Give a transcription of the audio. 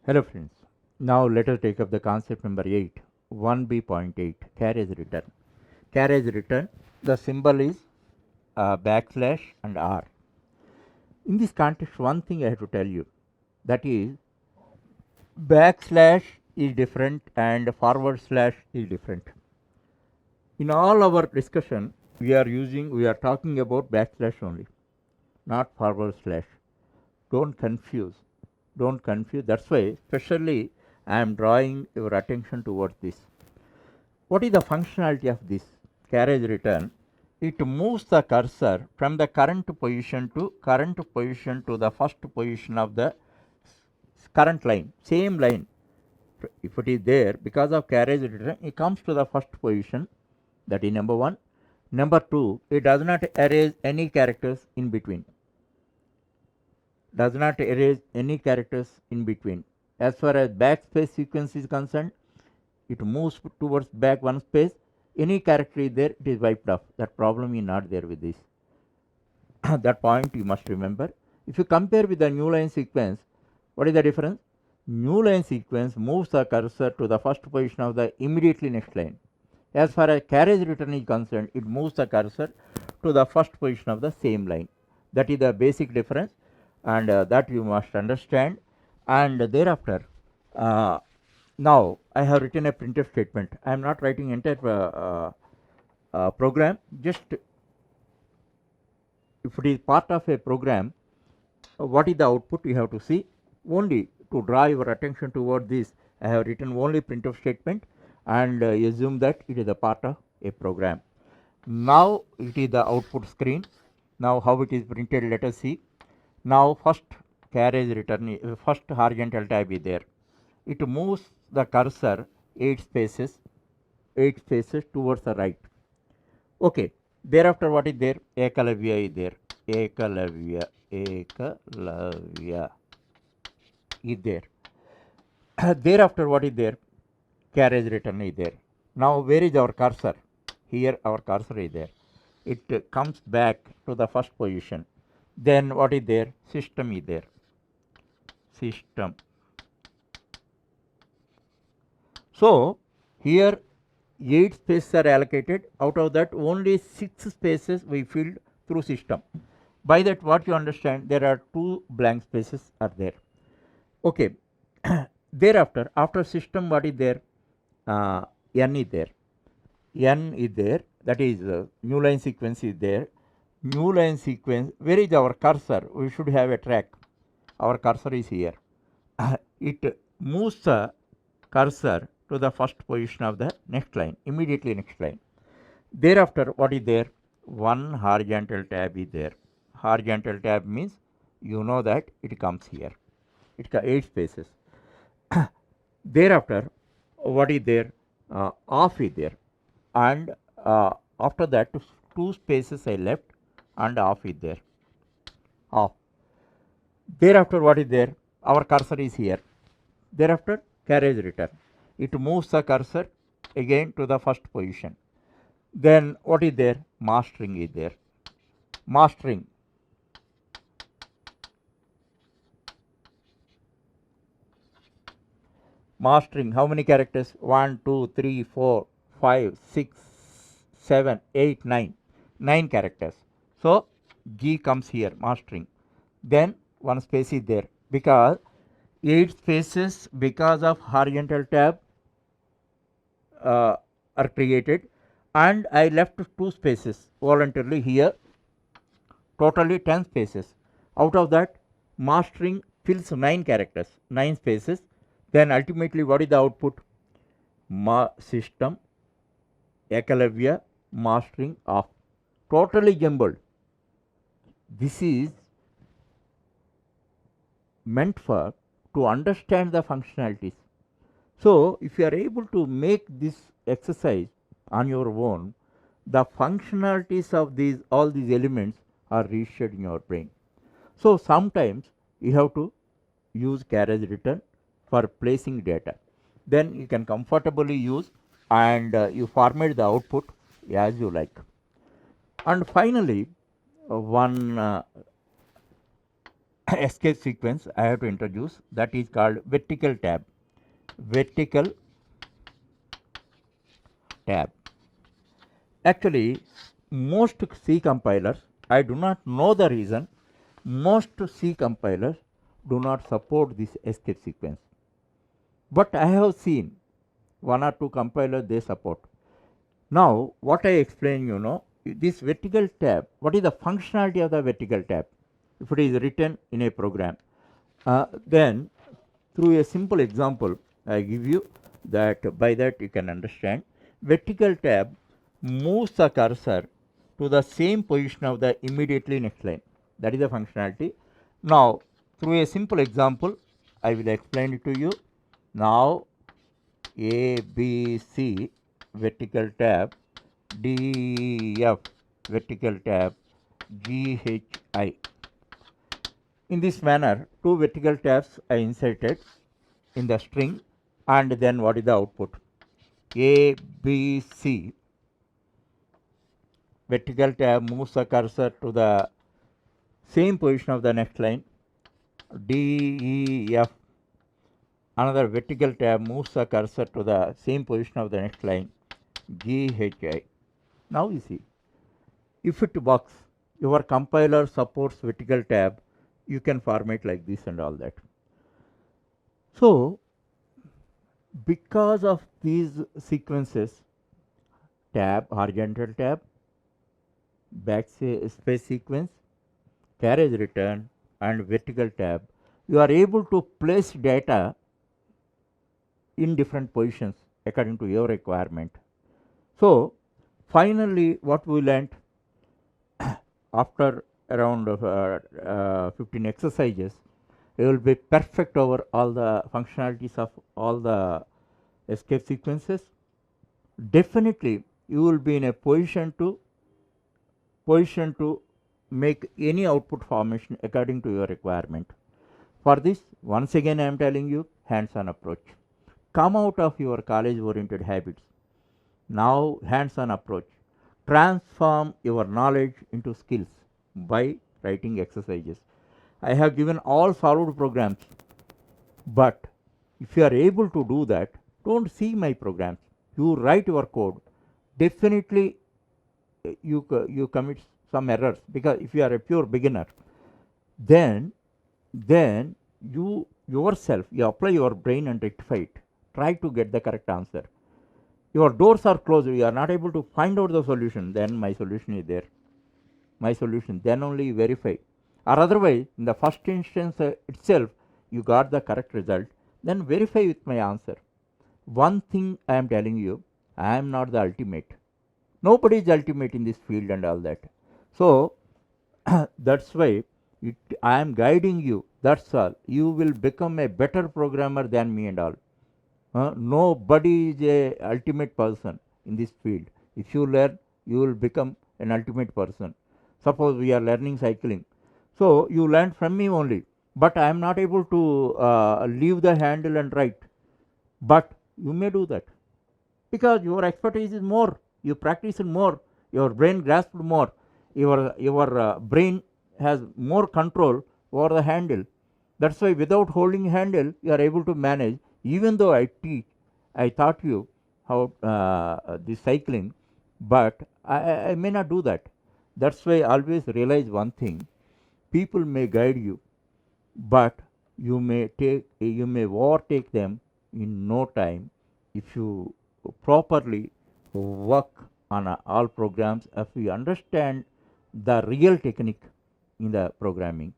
Hello friends. Now let us take up the concept number 8, 1b.8, carriage return. Carriage return, the symbol is backslash and R. In this context, one thing I have to tell you, that is backslash is different and forward slash is different. In all our discussion, we are talking about backslash only, not forward slash. Don't confuse. Don't confuse. That's why, especially, I am drawing your attention towards this. What is the functionality of this carriage return? It moves the cursor from the current position to the first position of the current line, same line. If it is there, because of carriage return, it comes to the first position. That is number one. Number two, it does not erase any characters in between. Does not erase any characters in between. As far as backspace sequence is concerned, it moves towards back one space. Any character is there, it is wiped off. That problem is not there with this. That point you must remember. If you compare with the new line sequence, what is the difference? New line sequence moves the cursor to the first position of the immediately next line. As far as carriage return is concerned, it moves the cursor to the first position of the same line. That is the basic difference, and that you must understand. And thereafter, now I have written a printf statement. I am not writing entire program. Just if it is part of a program, what is the output you have to see. Only to draw your attention toward this, I have written only printf statement and assume that it is a part of a program. Now it is the output screen. Now how it is printed, let us see. Now first carriage return, first horizontal tab is there. It moves the cursor 8 spaces towards the right. Okay. Thereafter what is there? Ekalavya is there. Ekalavya is there. Thereafter what is there? Carriage return is there. Now where is our cursor? Here our cursor is there. It comes back to the first position. Then what is there? System is there. System. So here 8 spaces are allocated. Out of that, only 6 spaces we filled through system. By that, what you understand, there are 2 blank spaces are there. Okay. Thereafter, after system, what is there? N is there. N is there. That is new line sequence is there. New line sequence. Where is our cursor? We should have a track. Our cursor is here. It moves the cursor to the first position of the next line, immediately next line. Thereafter, what is there? One horizontal tab is there. Horizontal tab means you know that it comes here. It got 8 spaces. Thereafter, what is there? Off is there, and after that, 2 spaces I left, and off is there. Off. Thereafter, what is there? Our cursor is here. Thereafter, carriage return. It moves the cursor again to the first position. Then what is there? Mastering is there. Mastering. Mastering. How many characters? 1, 2, 3, 4, 5, 6, 7, 8, 9. 9 characters. So G comes here. Mastering. Then one space is there because 8 spaces because of horizontal tab are created, and I left 2 spaces voluntarily here, totally 10 spaces. Out of that, mastering fills 9 characters, 9 spaces. Then ultimately what is the output? System Ekalavya mastering off, totally jumbled. This is meant for to understand the functionalities. So if you are able to make this exercise on your own, the functionalities of all these elements are registered in your brain. So sometimes you have to use carriage return for placing data. Then you can comfortably use, and you format the output as you like. And finally, one escape sequence I have to introduce, that is called vertical tab. Vertical tab. Actually, most C compilers, I do not know the reason, most C compilers do not support this escape sequence. But I have seen one or two compilers they support. Now, what I explain, this vertical tab, what is the functionality of the vertical tab? If it is written in a program, then through a simple example, I give you that by that you can understand. Vertical tab moves the cursor to the same position of the immediately next line. That is the functionality. Now, through a simple example, I will explain it to you. Now, A, B, C, vertical tab, D, F, vertical tab, G, H, I. In this manner, two vertical tabs are inserted in the string, and then what is the output? A, B, C. Vertical tab moves the cursor to the same position of the next line. D, E, F. Another vertical tab moves the cursor to the same position of the next line. G, H, I. Now you see, if it works, your compiler supports vertical tab, you can format like this and all that. So, because of these sequences, tab, horizontal tab, backspace sequence, carriage return, and vertical tab, you are able to place data in different positions according to your requirement. So, finally, what we learnt after around 15 exercises, you will be perfect over all the functionalities of all the escape sequences. Definitely, you will be in a position to make any output formation according to your requirement. For this, once again I am telling you, hands-on approach. Come out of your college-oriented habits. Now, hands-on approach. Transform your knowledge into skills by writing exercises. I have given all solved programs, but if you are able to do that, don't see my programs. You write your code. Definitely, you commit some errors, because if you are a pure beginner, then you yourself you apply your brain and rectify it. Try to get the correct answer. Your doors are closed, you are not able to find out the solution, then my solution is there. My solution, then only you verify. Or otherwise, in the first instance itself, you got the correct result, then verify with my answer. One thing I am telling you, I am not the ultimate. Nobody is ultimate in this field and all that. So, that's why I am guiding you. That's all. You will become a better programmer than me and all. Nobody is a ultimate person in this field. If you learn, you will become an ultimate person. Suppose we are learning cycling, so you learn from me only, but I am not able to leave the handle and ride. But you may do that because your expertise is more. You practice more. Your brain grasped more. Your brain has more control over the handle. That's why without holding handle, you are able to manage. Even though I teach, I taught you how the cycling, but I may not do that. That's why I always realize one thing: people may guide you, but you may overtake them in no time if you properly work on all programs. If you understand the real technique in the programming,